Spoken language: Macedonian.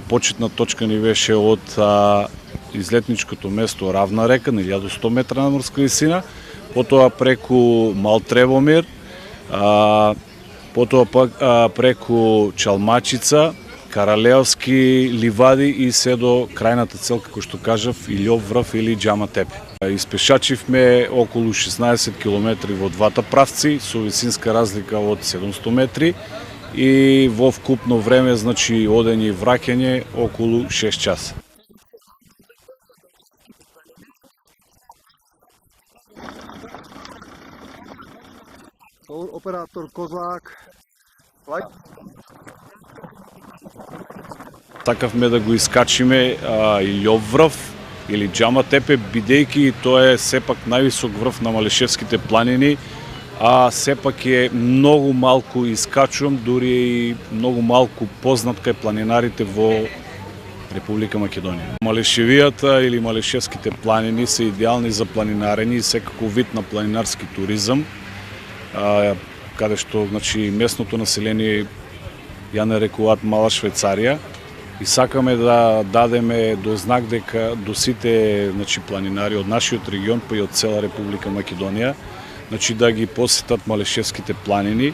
Почетна точка ни беше от излетничкото место Равна река на 1100 метра надморска висина, потоа преку Малтревомир, потоа преку Чалмачица, Каралеовски ливади и се до крајната цел, како што кажав, Илјов врв или Џама Тепе. Испешачивме околу 16 км во двата правци, со висинска разлика од 700 метри и во вкупно време, значи одење и враќање околу 6 часа. Оператор Козак. Такавме да го искачиме Илјов врв или Џама Тепе, бидејќи тоа е сепак највисок врв на Малешевските планини, а сепак е многу малку искачувам, дури и многу малку познат кај планинарите во Република Македонија. Малешевијата или Малешевските планини се идеални за планинарење и секако вид на планинарски туризам, каде што, значи, местното население ја нарекуваат Мала Швајцарија и сакаме да дадеме до знак дека до сите, значи, планинари од нашиот регион, па и од цела Република Македонија, значи, да ги посетат Малешевските планини.